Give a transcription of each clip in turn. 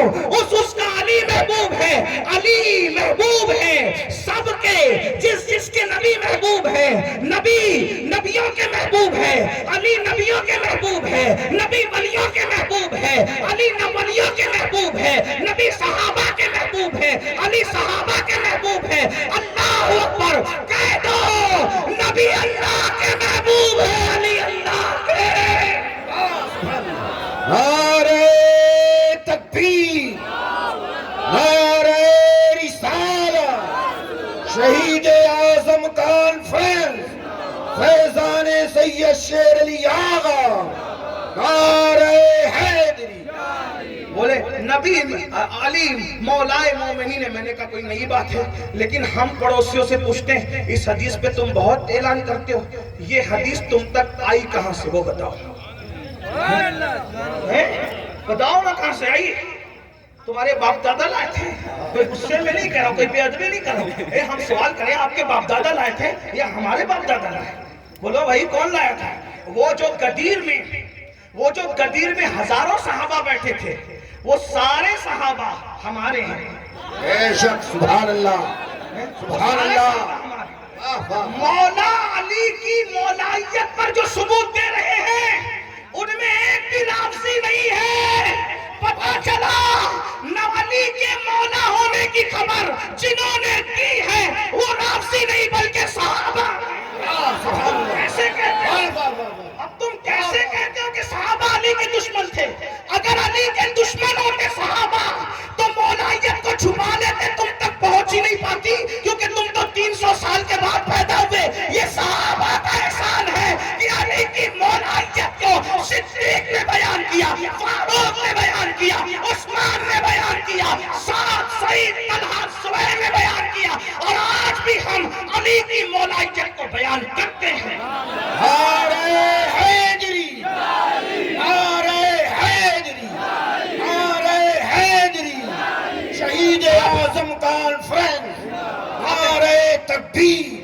اس کا علی محبوب ہے. علی محبوب ہے سب کے, جس کے نبی محبوب ہے. نبی نبیوں کے محبوب ہے, علی نبیوں کے محبوب ہے. نبی ولیوں کے محبوب ہے, علی ولیوں کے محبوب ہے. نبی صحابہ کے محبوب ہے, علی صحابہ کے محبوب ہے. اللہ اکبر کہہ دو, نبی اللہ کے محبوب ہے, علی اللہ کے. نعرہ تکبیر, نعرہ رسالت, شہید اعظم کانفرنس فیضان سید شیر علی آغا, نعرہ حیدری. بولے نبی علی مولائے مومنین ہے. میں نے کہا کوئی نئی بات ہے, لیکن ہم پڑوسیوں سے پوچھتے ہیں اس حدیث پہ تم بہت اعلان کرتے ہو, یہ حدیث تم تک آئی کہاں سے, وہ بتاؤ. بتاؤ نا کہاں سے آئی. تمہارے باپ دادا لائے تھے؟ کوئی غصے میں نہیں کہہ رہا, کوئی بے ادبی نہیں کر رہا. ہم سوال کریں آپ کے باپ دادا لائے تھے یا ہمارے باپ دادا لائے؟ بولو بھائی کون لایا تھا؟ وہ جو گدیر میں ہزاروں صحابہ بیٹھے تھے, وہ سارے صحابہ ہمارے ہیں. بے شک, سبحان اللہ, سبحان اللہ. مولا علی کی مولائیت پر جو ثبوت دے رہے ہیں ان میں ایک بھی لفظی نہیں ہے. پتہ چلا علی کے مولا ہونے کی خبر جنہوں نے دی ہے وہ لفظی نہیں بلکہ صحابہ. کیسے کہتے ہو؟ اب تم کیسے کہتے ہو کہ صحابہ علی کے دشمن تھے؟ اگر علی کے دشمن ہوتے صحابہ تو مولائیت کو چھپا لیتے, تم تک پہنچ ہی نہیں پاتی, کیونکہ تم تو 300 سال کے بعد پیدا ہوئے. یہ صحابہ کا احسان ہے کہ علی کی مولائیت کو صدیق نے بیان کیا, فاروق نے بیان کیا, عثمان نے بیان کیا, سعد, سعید, طلحہ, زبیر نے بیان کیا, اور آج بھی ہم علی کی مولائیت کو بیان کرتے ہیں. نعرہ حیدری, نعرہ حیدری, نعرہ حیدری, شہید اعظم کانفرنس, نعرہ تکبیر.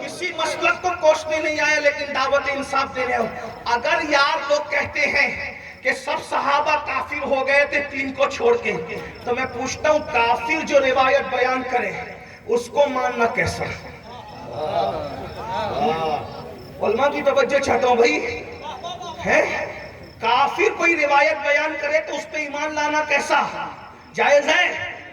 کسی مسلک کو کوسنے نہیں آیا لیکن دعوت انصاف دے رہے ہو. اگر یار لوگ کہتے ہیں کہ سب صحابہ کافر ہو گئے تھے 3 کو چھوڑ کے, تو میں پوچھتا ہوں کافر جو روایت بیان کرے اس کو ماننا کیسا؟ علماء کی توجہ چاہتا ہوں بھائی. ہے کافر کوئی روایت بیان کرے تو اس پہ ایمان لانا کیسا جائز ہے؟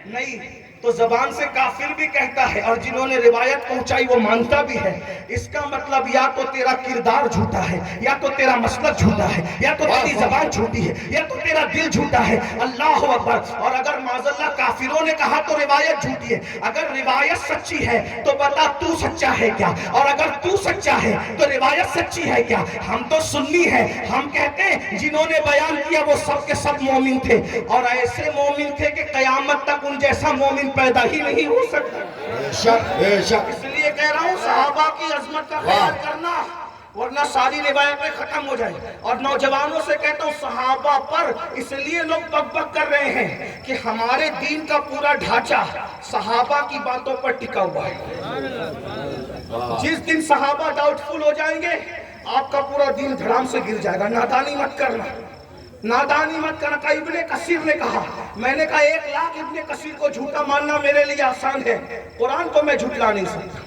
نہیں. تو زبان سے کافر بھی کہتا ہے اور جنہوں نے روایت پہنچائی وہ مانتا بھی ہے. اس کا مطلب یا تو تیرا کردار جھوٹا ہے, یا تو تیرا مسلک جھوٹا ہے, یا تو تیری زبان جھوٹی ہے, یا تو تیرا دل جھوٹا ہے. اللہ اکبر. اور اگر معاذ اللہ کافروں نے کہا تو روایت جھوٹی ہے. اگر روایت سچی ہے تو بتا تو سچا ہے کیا, اور اگر تو سچا ہے تو روایت سچی ہے کیا؟ ہم تو سنی ہے, ہم کہتے ہیں جنہوں نے بیان کیا وہ سب کے سب مومن تھے, اور ایسے مومن تھے کہ قیامت تک ان جیسا مومن پیدا ہی نہیں ہو سکتا. بے شک, بے شک. اس لیے کہہ رہا ہوں صحابہ کی عظمت کا خیال کرنا, ورنہ ساری روایتیں ختم ہو جائیں. اور نوجوانوں سے کہتا ہوں صحابہ پر اس لیے لوگ بک بک کر رہے ہیں کہ ہمارے دین کا پورا ڈھانچہ صحابہ کی باتوں پر ٹکا ہوا ہے. جس دن صحابہ ڈاؤٹ فل ہو جائیں گے آپ کا پورا دین دھڑام سے گر جائے گا. نادانی مت کرنا, نادانی مت کرنا. ابن کثیر نے کہا, میں نے کہا 1 لاکھ ابن کثیر کو جھوٹا ماننا میرے لیے آسان ہے, قرآن کو میں جھٹلا نہیں سکتا.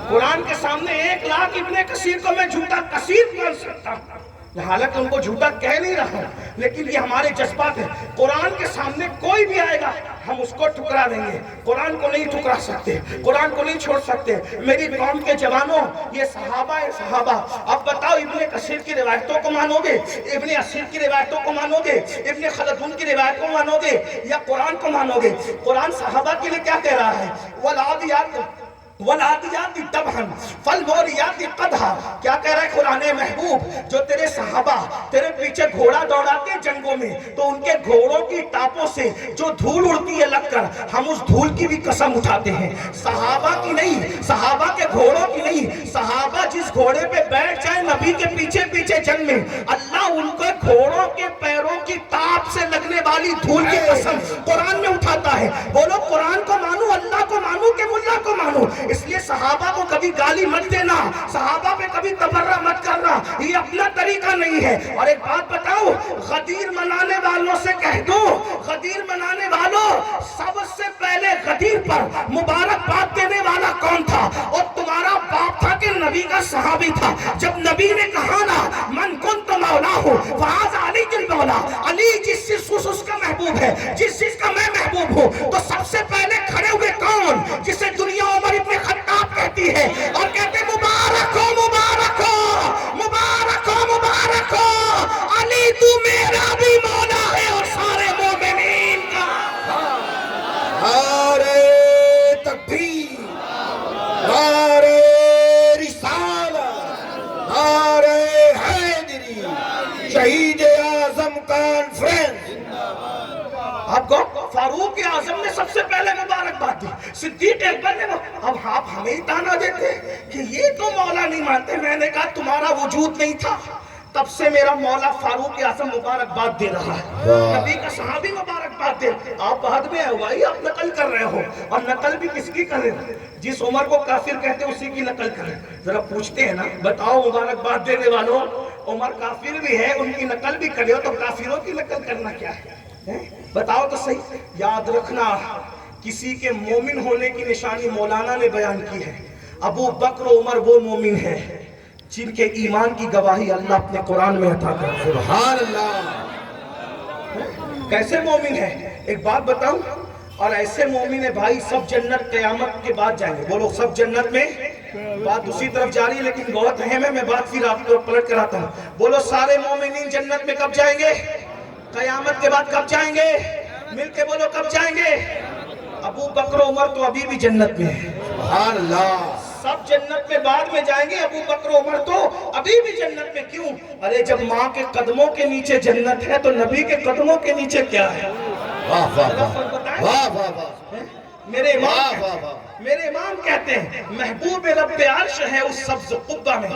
قرآن کے سامنے 1 لاکھ ابن کثیر کو میں جھوٹا کثیر مان سکتا ہوں. حالانکہ ان کو جھوٹا کہہ نہیں رہا ہوں, لیکن یہ ہمارے جذبات ہیں. قرآن کے سامنے کوئی بھی آئے گا ہم اس کو ٹھکرا دیں گے. قرآن کو نہیں ٹھکرا سکتے, قرآن کو نہیں چھوڑ سکتے. میری قوم کے جوانوں, یہ صحابہ ہے صحابہ. اب بتاؤ ابن کثیر کی روایتوں کو مانو گے, ابن اسیر کی روایتوں کو مانو گے, ابن خلدون کی روایت کو مانو گے, یا قرآن کو مانو گے؟ قرآن صحابہ کے لیے کیا کہہ رہا ہے؟ والعادیات والعادیات ضبحا فالموریات قدحا. کیا کہہ رہا ہے قرآن محبوب؟ جو تیرے صحابہ تیرے پیچھے گھوڑا دوڑاتے جنگوں میں تو ان کے گھوڑوں کی ٹاپوں سے جو دھول اڑتی ہے لگ کر, ہم اس دھول کی بھی قسم اٹھاتے ہیں. صحابہ کی نہیں, صحابہ کے گھوڑوں کی نہیں. صحابہ جس گھوڑے پہ بیٹھ جائے نبی کے پیچھے پیچھے جنگ میں, اللہ ان کے گھوڑوں کے پیروں کی ٹاپ سے لگنے والی دھول کی قسم قرآن میں اٹھاتا ہے. بولو قرآن کو مانو, اللہ کو مانو کہ ملا کو مانو. اس لیے صحابہ کو کبھی گالی مت دینا, صحابہ پہ کبھی تبرہ مت کرنا, یہ اپنا طریقہ نہیں ہے. اور ایک بات بتاؤ, غدیر منانے والوں سے کہہ دو, غدیر منانے والوں, سب سے پہلے غدیر پر مبارکباد دینے والا کون تھا؟ اور تمہارا باپ تھا کہ نبی کا صحابی تھا. جب نبی نے کہا نا من کنت مولا ہوں فہذا علی المولا, علی جس چیز اس کا محبوب ہے, جس چیز کا میں محبوب ہوں, تو سب سے پہلے کھڑے ہوئے کون؟ جسے دنیا عمر ابن خطاب کہتی ہے اور کہتے مبارک ہو مبارک ہو مبارک ہو مبارک ہو, علی تو میرا بھی مولا ہے اور سارے مومنین کا. نعرے تکبیر, نعرے رسالت, نعرے حیدری, شہید اعظم کانفرنس. آپ کو فاروق اعظم نے سب سے پہلے مبارکباد دی, صدیق اکبر نے. اب آپ ہمیں ہی تانا دیتے کہ یہ تو مولا نہیں مانتے. میں نے کہا تمہارا وجود نہیں تھا, تب سے میرا مولا فاروق اعظم مبارکباد دے رہا ہے, نبی کا صحابی مبارکباد دے. آپ بعد میں آئے بھائی, آپ نقل کر رہے ہو, اور نقل بھی کس کی کر رہے ہو؟ جس عمر کو کافر کہتے ہیں اسی کی نقل کریں. ذرا پوچھتے ہیں نا, بتاؤ مبارکباد دینے والوں, عمر کافر بھی ہے, ان کی نقل بھی کرے ہو, تو کافروں کی نقل کرنا کیا ہے؟ بتاؤ تو صحیح. یاد رکھنا, کسی کے مومن ہونے کی نشانی مولانا نے بیان کی ہے. ابو بکر و عمر وہ مومن ہے جن کے ایمان کی گواہی اللہ اپنے قرآن میں عطا کرتا ہے. سبحان اللہ. کیسے مومن ہے؟ ایک بات بتاؤں, اور ایسے مومن ہے بھائی سب جنت قیامت کے بعد جائیں گے. بولو سب جنت میں. بات دوسری طرف جاری ہے لیکن بہت اہم ہے, میں بات پھر آپ کو پلٹ کراتا ہوں. بولو سارے مومنین جنت میں کب جائیں گے؟ قیامت کے بعد. کب جائیں گے؟ مل کے بولو کب جائیں گے؟ ابو بکر و عمر تو ابھی بھی جنت میں ہے. سبحان اللہ. سب جنت میں بعد میں جائیں گے, ابو بکر و عمر تو ابھی بھی جنت میں. کیوں؟ ارے جب ماں کے قدموں کے نیچے جنت ہے تو نبی کے قدموں کے نیچے کیا ہے؟ واہ واہ واہ واہ واہ واہ. میرے امام کہتے ہیں محبوب رب عرش ہے اس سبز قبہ میں,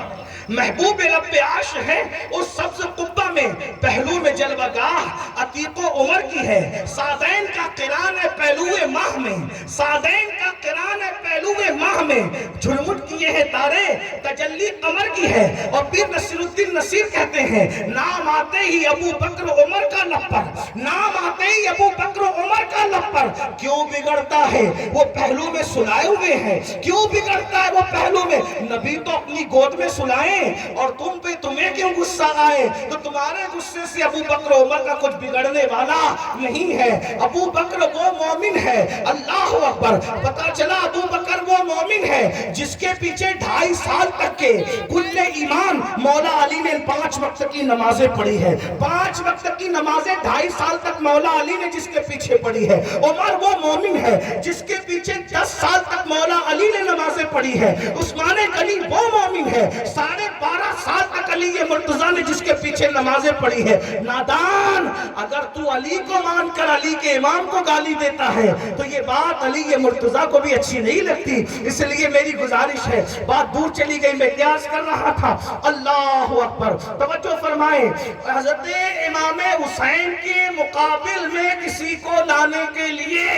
محبوب رب عرش ہے اس سبز قبہ میں, پہلو میں جلوہ گاہ عتیق و عمر کی ہے, سادین کا قران ہے پہلو ماہ میں, سادین کا قران ہے پہلو ماہ میں, جھلمٹ کیے ہیں تارے تجلی قمر کی ہے. اور پھر نصیر الدین نصیر کہتے ہیں نام آتے ہی ابو بکر عمر کا لب پر, نام آتے ہی ابو بکر عمر کا لب پر, کیوں بگڑتا ہے وہ پہلو میں سلائے ہوئے ہیں, کیوں بگڑتا ہے وہ پہلو میں. نبی تو اپنی گود میں سلائیں اور تم پہ تمہیں کیوں غصہ آئے؟ تو تمہارے غصے سے ابو بکر عمر کا کچھ بگڑنے والا نہیں ہے. ابو بکر وہ مومن ہے, اللہ اکبر. پتا چلا ابو بکر وہ مومن ہے جس کے پیچھے 2.5 سال تک کے کل ایمان مولا علی نے 5 وقت کی نمازیں پڑھی ہے. 5 وقت کی نمازیں 2.5 سال تک مولا علی نے جس کے پیچھے پڑھی ہے. عمر وہ مومن ہے جس کے پیچھے 10 سال تک مولا علی نے نمازیں پڑھی ہے. عثمان غنی وہ مومن ہے 12.5 سال تک علی مرتضیٰ نے جس کے پیچھے نمازیں پڑھی ہے. نادان, اگر تو علی کو مان کر علی کے امام کو گالی دیتا ہے تو یہ بات علی مرتضیٰ کو بھی اچھی نہیں لگتی. اس لیے میری گزارش ہے, بات دور چلی گئی, میں قیاس کر رہا تھا. اللہ اکبر. توجہ فرمائیں, حضرت امام حسین کے مقابل میں کسی کو لانے کے لیے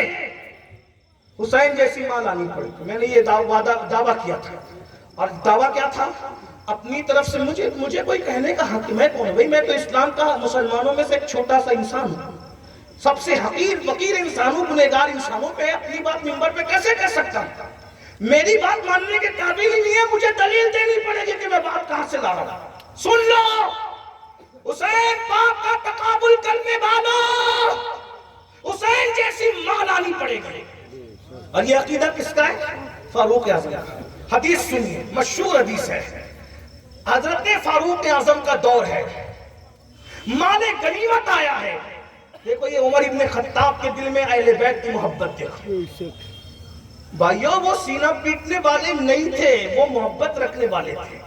حسین جیسی ماں لانی پڑی. میں نے یہ دعویٰ کیا تھا, اور دعویٰ کیا تھا اپنی طرف سے. مجھے کوئی کہنے کا حق, میں کون بھئی, میں تو اسلام کا مسلمانوں میں سے ایک چھوٹا سا انسان ہوں, سب سے حقیر فقیر انسانوں, گنہگار انسانوں پہ اپنی بات منبر پہ کیسے کہہ سکتا ہوں؟ میری بات ماننے کے قابل ہی نہیں ہے, مجھے دلیل دینی پڑے گی کہ میں بات کہاں سے لا رہا ہوں. سن لو, حسین باپ کا تقابل کرنے والوں, حسین جیسی ماں لانی پڑے گی. اور یہ عقیدہ کس کا ہے؟ فاروق اعظم. حدیث سنیے, مشہور حدیث ہے, حضرت فاروق اعظم کا دور ہے, مال غنیمت آیا ہے. دیکھو یہ عمر ابن خطاب کے دل میں اہل بیت کی محبت دیکھو بھائیو. وہ سینہ پیٹنے والے نہیں تھے, وہ محبت رکھنے والے تھے.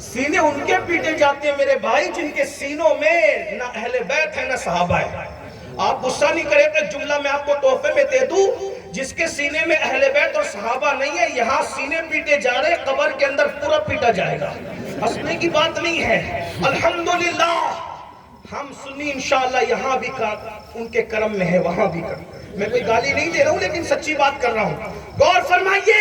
سینے ان کے پیٹے جاتے ہیں میرے بھائی جن کے سینوں میں نہ اہل بیت ہے نہ صحابہ ہے. آپ غصہ نہیں کرے تو جملہ میں آپ کو تحفے میں دے دوں, جس کے سینے میں اہل بیت اور صحابہ نہیں ہے, یہاں سینے پیٹے جا رہے, قبر کے اندر پورا پیٹا جائے گا. ہنسنے کی بات نہیں ہے. الحمدللہ ہم سنی انشاءاللہ یہاں بھی ان کے کرم میں ہے, وہاں بھی کرم. میں کوئی گالی نہیں دے رہا ہوں لیکن سچی بات کر رہا ہوں. غور فرمائیے,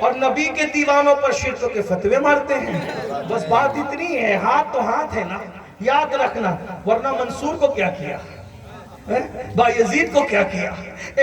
اور نبی کے دیوانوں پر شرک کے فتوے مارتے ہیں. بس بات اتنی ہے, ہاتھ تو ہاتھ ہے نا, یاد رکھنا. ورنہ منصور کو کیا کیا, بایزید کو کیا کیا,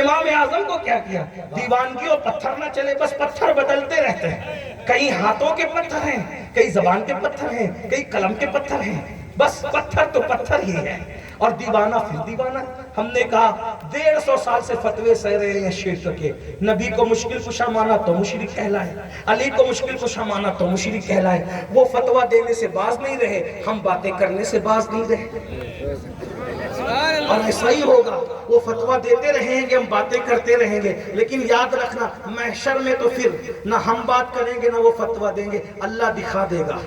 امام اعظم کو کیا کیا. دیوانگی اور پتھر نہ چلے, بس پتھر بدلتے رہتے ہیں. کئی ہاتھوں کے پتھر ہیں, کئی زبان کے پتھر ہیں, کئی قلم کے پتھر ہیں. بس پتھر تو پتھر ہی ہے, اور دیوانہ پھر دیوانہ. ہم نے کہا 150 سال سے فتوے سہ رہے ہیں شرک کے. نبی کو مشکل کشا مانا تو مشرک کہلائے, علی کو مشکل کشا مانا تو مشرک کہلائے. وہ فتوہ دینے سے باز نہیں رہے, ہم باتیں کرنے سے باز نہیں رہے. اور ایسا ہی ہوگا, وہ فتوہ دیتے رہیں گے, ہم باتیں کرتے رہیں گے. لیکن یاد رکھنا, محشر میں تو پھر نہ ہم بات کریں گے نہ وہ فتوہ دیں گے, اللہ دکھا دے گا.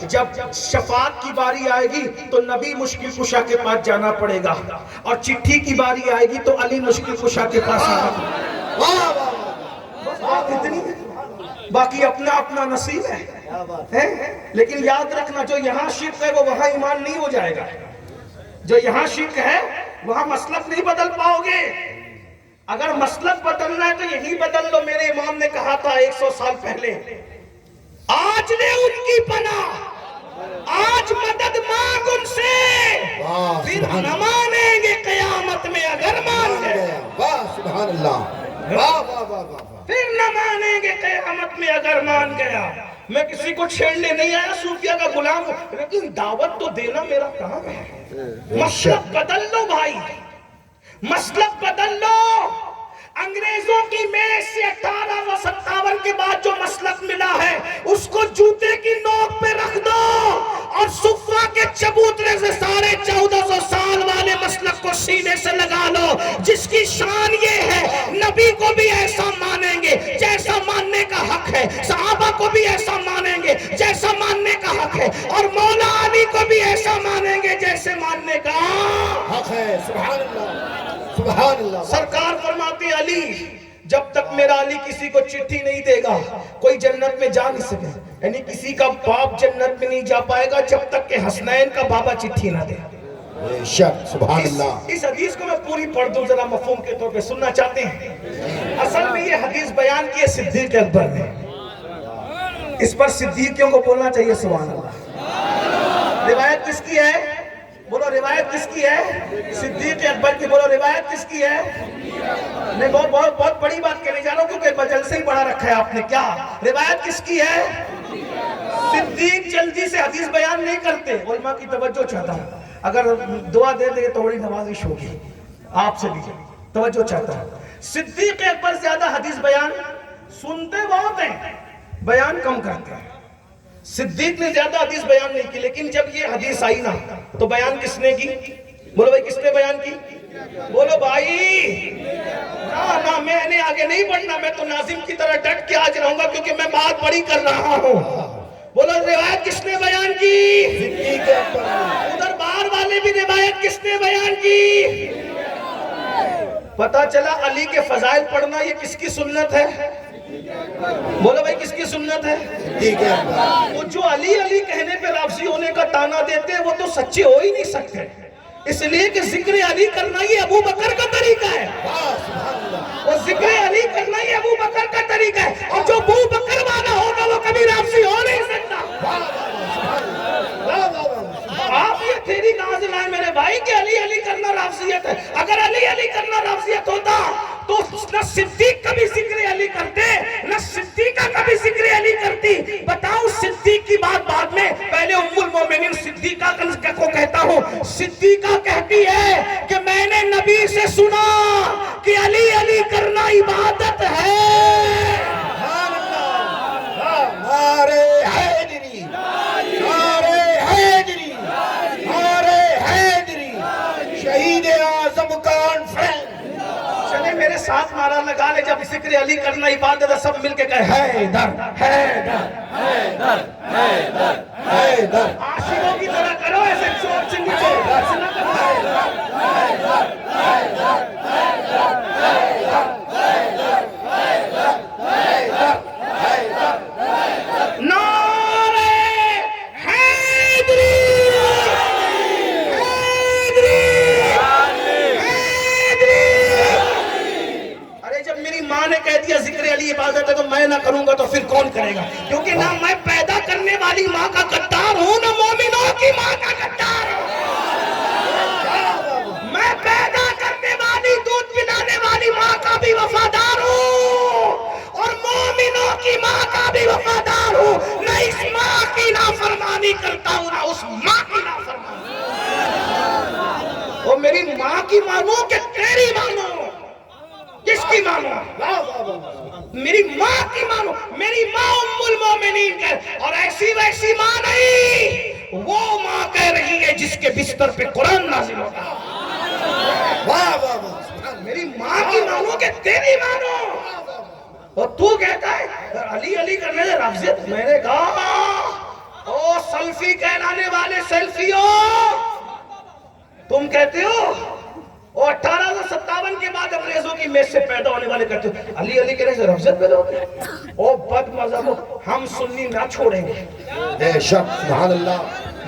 جب شفاعت کی باری آئے گی تو نبی مشکل کشا کے پاس جانا پڑے گا, اور چٹھی کی باری آئے گی تو علی مشکل کشا کے پاس آنا پڑے گا. بات اتنی ہے, باقی اپنا اپنا نصیب ہے. لیکن یاد رکھنا, جو یہاں شرک ہے وہ وہاں ایمان نہیں ہو جائے گا. جو یہاں شرک ہے وہاں مسلک نہیں بدل پاؤ گے. اگر مسلک بدلنا ہے تو یہی بدل لو. میرے امام نے کہا تھا 100 سال پہلے, آج لے ان کی پناہ, آج مدد مانگ ان سے, پھر نہ مانیں گے قیامت میں اگر مان گئے. سبحان اللہ, واہ واہ واہ واہ. پھر نہ مانیں گے قیامت میں اگر مان گیا. میں کسی کو چھیڑنے نہیں آیا, صوفیہ کا غلام ہوں, لیکن دعوت تو دینا میرا کام ہے. مسلک بدل لو بھائی, مسلک بدل لو. انگریزوں کی میز سے 1857 کے بعد جو مسلک ملا ہے اس کو جوتے کی نوک پہ رکھ دو, اور صفہ کے چبوترے سے 1450 سال والے مسلک کو سینے سے لگا لو, جس کی شان یہ ہے نبی کو بھی ایسا مانیں گے جیسا ماننے کا حق ہے, صحابہ کو بھی ایسا مانیں گے جیسا ماننے کا حق ہے, اور مولا علی کو بھی ایسا مانیں گے جیسے ماننے کا حق ہے. سبحان اللہ, سبحان اللہ. سرکار فرماتے علی, جب تک میرا علی کسی کو چٹھی نہیں دے گا کوئی جنت میں جا نہیں سکے. یعنی کسی کا باپ جنت میں نہیں جا پائے گا جب تک کہ حسنین کا بابا چٹھی نہ دے. سبحان اللہ. اس حدیث کو میں پوری پڑھ دوں, ذرا مفہوم کے طور پہ سننا چاہتے ہیں. اصل میں یہ حدیث بیان کی ہے صدیق اکبر نے. اس پر صدیقیوں کو بولنا چاہیے سبحان اللہ. روایت کس کی ہے؟ بولو روایت کس کی ہے؟ صدیق اکبر کی. بولو روایت کس کی ہے؟ میں بہت بڑی بات کہنے جا رہا ہوں کیونکہ مجلسے ہی بڑا رکھا ہے آپ نے. کیا روایت کس کی ہے؟ صدیق جلدی سے حدیث بیان نہیں کرتے. علماء کی توجہ چاہتا ہوں, اگر دعا دے دے تو بڑی نوازش ہوگی آپ سے بھی, توجہ چاہتا ہوں. صدیق اکبر زیادہ حدیث بیان سنتے بہت ہیں, بیان کم کرتے ہیں. صدیق نے زیادہ حدیث بیان نہیں کی, لیکن جب یہ حدیث آئی نا تو بیان کس نے کی؟ بولو بھائی کس نے بیان کی؟ بولو بھائی. نہ میں نے آگے نہیں بڑھنا, میں تو ناظم کی طرح ڈٹ کے آج رہوں گا کیونکہ میں بات بڑی کر رہا ہوں. بولو روایت کس نے بیان کی؟ ادھر باہر والے بھی روایت کس نے بیان کی؟ پتا چلا علی کے فضائل پڑھنا یہ کس کی سنت ہے؟ بولو بھائی کس کی سنت ہے؟ وہ جو علی علی کہنے پہ رافضی ہونے کا تانا دیتے ہیں وہ تو سچے ہو ہی نہیں سکتے, اس لیے کہ ذکر علی کرنا یہ ابو بکر کا طریقہ ہے. اور ذکر علی کرنا یہ ابو بکر کا طریقہ ہے, اور جو ابو بکر والا ہوگا وہ کبھی رافضی ہو نہیں سکتا. آپ یہ تھیری کہاں سے لائے میرے بھائی کہ علی علی کرنا رافضیت ہے؟ اگر علی علی کرنا رافضیت ہوتا تو نہ صدیق کبھی ذکر علی کرتے نہ صدیقہ کبھی ذکر علی کرتی. بتاؤ صدیق کی بات بعد میں, پہلے ام المومنین صدیقہ کو کہتا ہوں. صدیقہ کہتی ہے کہ میں نے نبی سے سنا کہ علی علی کرنا عبادت ہے. نعرے حیدری, نعرے حیدری, نعرے حیدری, شہید اعظم کانفرنس. چلے میرے ساتھ نعرہ لگا لے, جب ذکر علی کرنا عبادت ہے سب مل کے کہے حیدر حیدر حیدر حیدر حیدر. عاشقوں کی طرح کرو ایسے چوٹ سے نیچے سنا کرو حیدر حیدر حیدر حیدر حیدر حیدر حیدر حیدر. نعرے حیدری حیدری حیدری. حفاظت ہے تو میں نہ کروں گا تو پھر کون کرے گا؟ کیونکہ نہ میں پیدا کرنے والی ماں کا غدار ہوں نہ مومنوں کی ماں کا غدار ہوں. میں پیدا کرنے والی دودھ پلانے والی ماں کا بھی وفادار ہوں اور مومنوں کی ماں کا بھی وفادار ہوں. نہ اس ماں کی نافرمانی کرتا ہوں نہ اس ماں کی نافرمانی. اور میری ماں کی مانو کہ تیری مانو؟ کس کی مانو؟ میری ماں کی مانو. میری ماں ام المومنین ہے اور ایسی ویسی ماں نہیں. وہ ماں کہہ رہی ہے جس کے بستر پہ قرآن نازل ہوتا ہے. واہ واہ واہ. میری ماں کی مانو کہ تیری مانو؟ اور تو کہتا ہے علی علی کرنے سے رفضت. میں نے کہا او سلفی کہلانے والے سیلفیوں، تم کہتے ہو اور 1857 کے بعد انگریزوں کی میز سے پیدا ہونے والے کہتے ہو علی علی کہنے سے رفضت پیدا ہوتے ہیں. او بد مذہب، ہم سنی نہ چھوڑیں گے. بے شک. سبحان اللہ.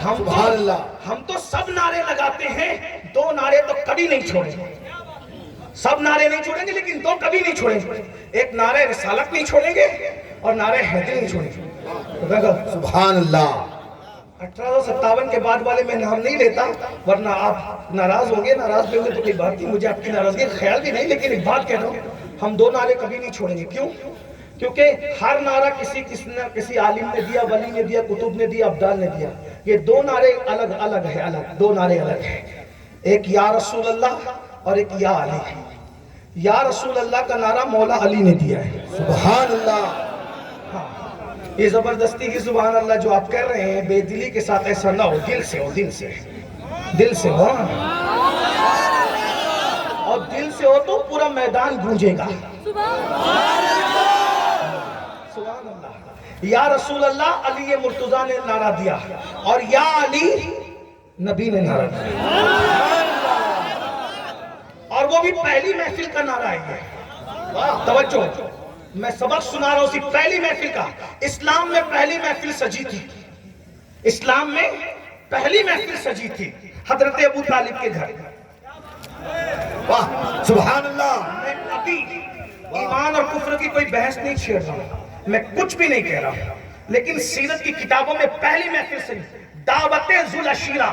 سبحان اللہ. ہم تو سب نعرے لگاتے ہیں، 2 نعرے تو کبھی نہیں چھوڑیں گے. سب نعرے نہیں چھوڑیں گے لیکن 2 کبھی نہیں چھوڑیں گے. ایک نعرے رسالت نہیں چھوڑیں گے اور نعرے حیدری نہیں چھوڑیں گے. سبحان اللہ. 1857 کے بعد والے میں نام نہیں لیتا ورنہ آپ ناراض ہوں گے. ناراض بھی ہوں گے تو کوئی بات نہیں، مجھے آپ کی ناراضگی کا خیال بھی نہیں. لیکن ایک بات کہہ رہا ہوں، ہم 2 نعرے کبھی نہیں چھوڑیں گے. کیوں؟ کیونکہ ہر نعرہ کسی عالم نے دیا، ولی نے دیا، کتب نے دیا، ابدال نے دیا. یہ 2 نعرے الگ الگ ہیں. 2 نعرے الگ ہیں. ایک یا رسول اللہ اور ایک یا علی. یا رسول اللہ کا نعرہ مولا علی نے دیا ہے. سبحان اللہ. یہ زبردستی کی سبحان اللہ جو آپ کر رہے ہیں بے دلی کے ساتھ ایسا نہ ہو. دل سے ہو، دل سے، دل سے ہو. اور دل سے ہو تو پورا میدان گونجے گا. سبحان اللہ. یا رسول اللہ علی مرتضیٰ نے نعرہ دیا اور یا علی نبی نے نعرہ دیا. اور وہ بھی پہلی محفل کا نعرہ ہے. توجہ، میں سبق سنا رہا ہوں اسی پہلی محفل کا. اسلام میں پہلی محفل سجی تھی. اسلام میں پہلی محفل سجی تھی حضرت ابو طالب کے گھر. واہ. سبحان اللہ. میں ابھی ایمان اور کفر کی کوئی بحث نہیں چھیڑ رہا ہوں، میں کچھ بھی نہیں کہہ رہا ہوں. لیکن سیرت کی کتابوں میں پہلی محفل سجی دعوت ذوالعشیرہ.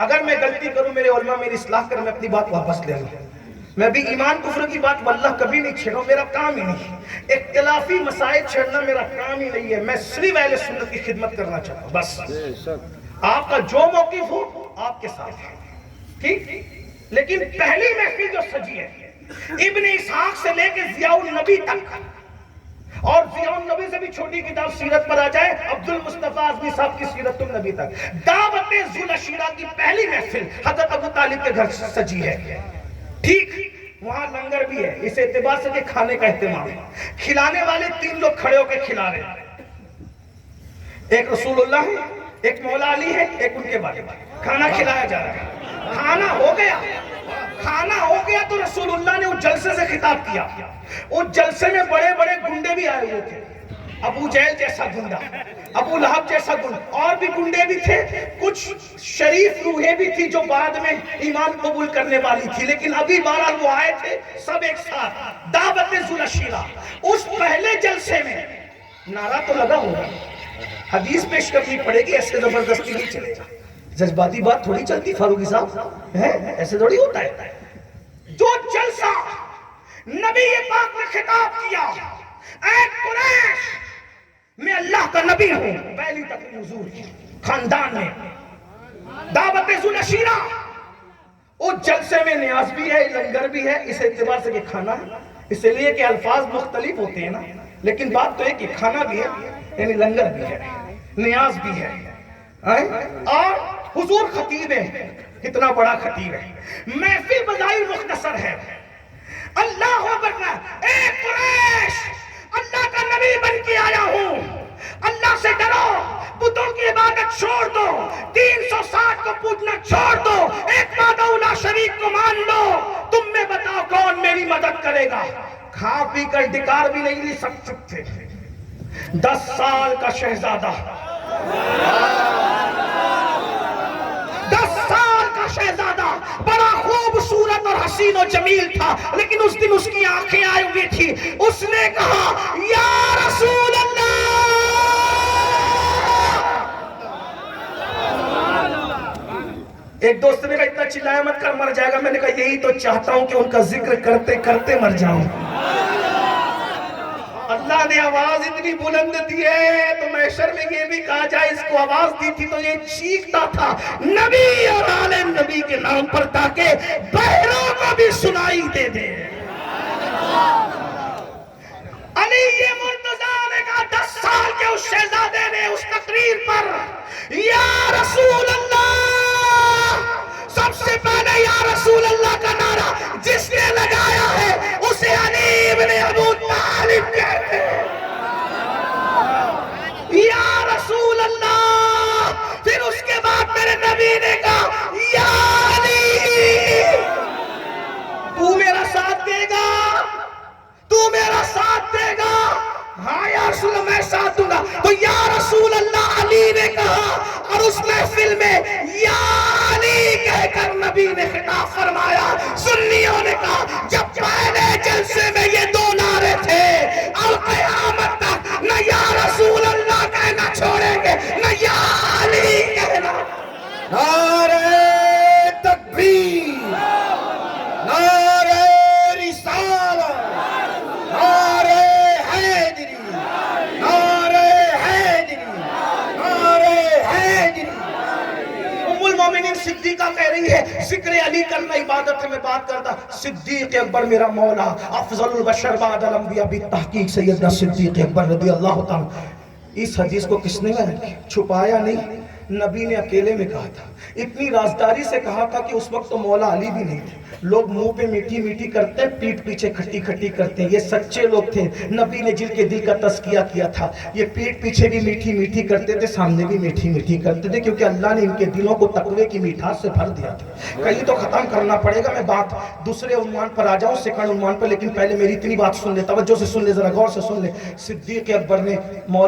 اگر میں غلطی کروں میرے علماء میری اصلاح کریں، میں اپنی بات واپس لے لوں. میں بھی ایمان کفر کی بات واللہ کبھی نہیں چھیڑوں، میرا کام ہی نہیں. اختلافی مسائل چھیڑنا میرا کام ہی نہیں ہے. میں صرف اہل سنت کی خدمت کرنا چاہتا ہوں بس. آپ کا جو موقف ہو آپ کے ساتھ ہے، ٹھیک. لیکن پہلی محفل جو سجی ہے ابن اسحاق سے لے کے ضیاء النبی تک، اور ضیاء النبی سے بھی چھوٹی کتاب سیرت پر آ جائے عبد المصطفیٰ اعظمی صاحب کی سیرت النبی تک، دعوت ذوالعشیرہ کی پہلی محفل حضرت ابو طالب کے گھر سجی ہے. ٹھیک، وہاں لنگر بھی ہے اس اعتبار سے کہ کھانے کا اہتمام ہے. کھلانے والے 3 لوگ کھڑے ہو کے کھلا رہے ہیں. ایک رسول اللہ ہے، ایک مولا علی ہے، ایک ان کے والد. کھانا کھلایا جا رہا ہے. کھانا ہو گیا. کھانا ہو گیا تو رسول اللہ نے اس جلسے سے خطاب کیا. اس جلسے میں بڑے بڑے گنڈے بھی آئے ہوئے تھے. ابو جہل جیسا گنڈا، ابو لہب جیسا گنڈا، اور بھی گنڈے بھی تھے. کچھ شریف روحیں بھی تھی جو بعد میں ایمان قبول کرنے والی تھی. لیکن ابھی بہرحال وہ آئے تھے سب ایک ساتھ. دعوت ذوالعشیرہ. اس پہلے جلسے میں نعرہ تو لگا ہوگا، حدیث پیش کرنی پڑے گی، ایسے زبردستی نہیں چلے گا. جذباتی بات تھوڑی چلتی فاروقی صاحب، ایسے تھوڑی ہوتا ہے. جو جلسہ نبی پاک نے خطاب کیا، اے قریش میں اللہ کا نبی ہوں، پہلی تک حضور کی خاندان میں دعوت ذوالعشیرہ. اس جلسے میں نیاز بھی ہے، لنگر بھی ہے، اس اعتبار سے کہ کھانا ہے، اس لیے کہ الفاظ مختلف ہوتے ہیں نا، لیکن بات تو ہے کہ کھانا بھی ہے، یعنی لنگر بھی ہے، نیاز بھی ہے. اور حضور خطیب ہے. کتنا بڑا خطیب ہے. محفل بظاہر مختصر ہے. اللہ اکبر، اے قریش اللہ کا نبی بن کے آیا ہوں، اللہ سے ڈرو، بتوں کی عبادت چھوڑ دو، 360 کو پوجنا چھوڑ دو، ایک وحدہ لا شریک کو مان لو. تم میں بتاؤ کون میری مدد کرے گا. کھا پی کر ڈکار بھی نہیں لی، سب چپ تھے. 10 سال کا شہزادہ، 10 سال کا شہزادہ، بڑا خوبصورت اور حسین و جمیل تھا، لیکن اس دن اس کی آنکھیں آئی ہوئی تھی. اس نے کہا یا رسول اللہ. ایک دوست نے کہا اتنا چلایا مت کر، مر جائے گا. میں نے کہا یہی تو چاہتا ہوں کہ ان کا ذکر کرتے کرتے مر جاؤں. اللہ نے آواز اتنی بلند دی ہے تو محشر میں یہ بھی کہا جائے اس کو آواز دی تھی تو یہ چیختا تھا نبی اور آل نبی کے نام پر تاکہ بہروں کو بھی سنائی دے دے. علی مرتضیٰ نے کہا 10 سال کے اس شہزادے نے اس تقریر پر یا رسول اللہ، سب سے پہلے یا رسول اللہ کا نعرہ جس نے لگایا ہے اسے علی بن ابو طالب کہتے ہیں. یا رسول اللہ. پھر اس کے بعد میرے نبی نے کہا یا علی، تو میرا ساتھ دے گا، تو میرا ساتھ دے گا؟ ہاں یا رسول اللہ میں ساتھ دوں گا. تو یا رسول اللہ علی نے کہا، اور اس محفل میں یا علی کہہ کر نبی نے خطاب فرمایا. سنیوں نے کہا جب پہلے جلسے میں یہ 2 نعرے تھے اور قیامت تک نہ یا رسول اللہ کہنا چھوڑیں گے نہ یا علی کہنا. نعرہ تکبیر، نعرہ رسالت، نعرہ حیدری، نعرہ حیدری، نعرہ حیدری. ام المومنین صدیقہ کہہ رہی ہے ذکر علی کرنا عبادت ہے. میں بات کرتا صدیق اکبر میرا مولا افضل البشر بعد الانبیاء بالتحقیق سیدنا صدیق اکبر رضی اللہ تعالی. اس حدیث کو کس نے چھپایا نہیں، نبی نے اکیلے میں کہا تھا. اتنی رازداری سے کہا تھا کہ اس وقت تو مولا علی بھی نہیں تھے. لوگ منہ پہ میٹھی میٹھی کرتے، پیٹھ پیچھے کھٹی کھٹی کرتے. یہ سچے لوگ تھے، نبی نے جن کے دل کا تزکیہ کیا تھا. یہ پیٹھ پیچھے بھی میٹھی میٹھی کرتے تھے، سامنے بھی میٹھی میٹھی کرتے تھے، کیونکہ اللہ نے ان کے دلوں کو تقوی کی میٹھاس سے بھر دیا تھا. کہیں تو ختم کرنا پڑے گا. میں بات دوسرے عنوان پر آ جاؤں، سیکنڈ عنوان پر، لیکن پہلے میری اتنی بات سن لے، توجہ سے سن لے، ذرا غور سے سن لے. صدیق اکبر نے مولا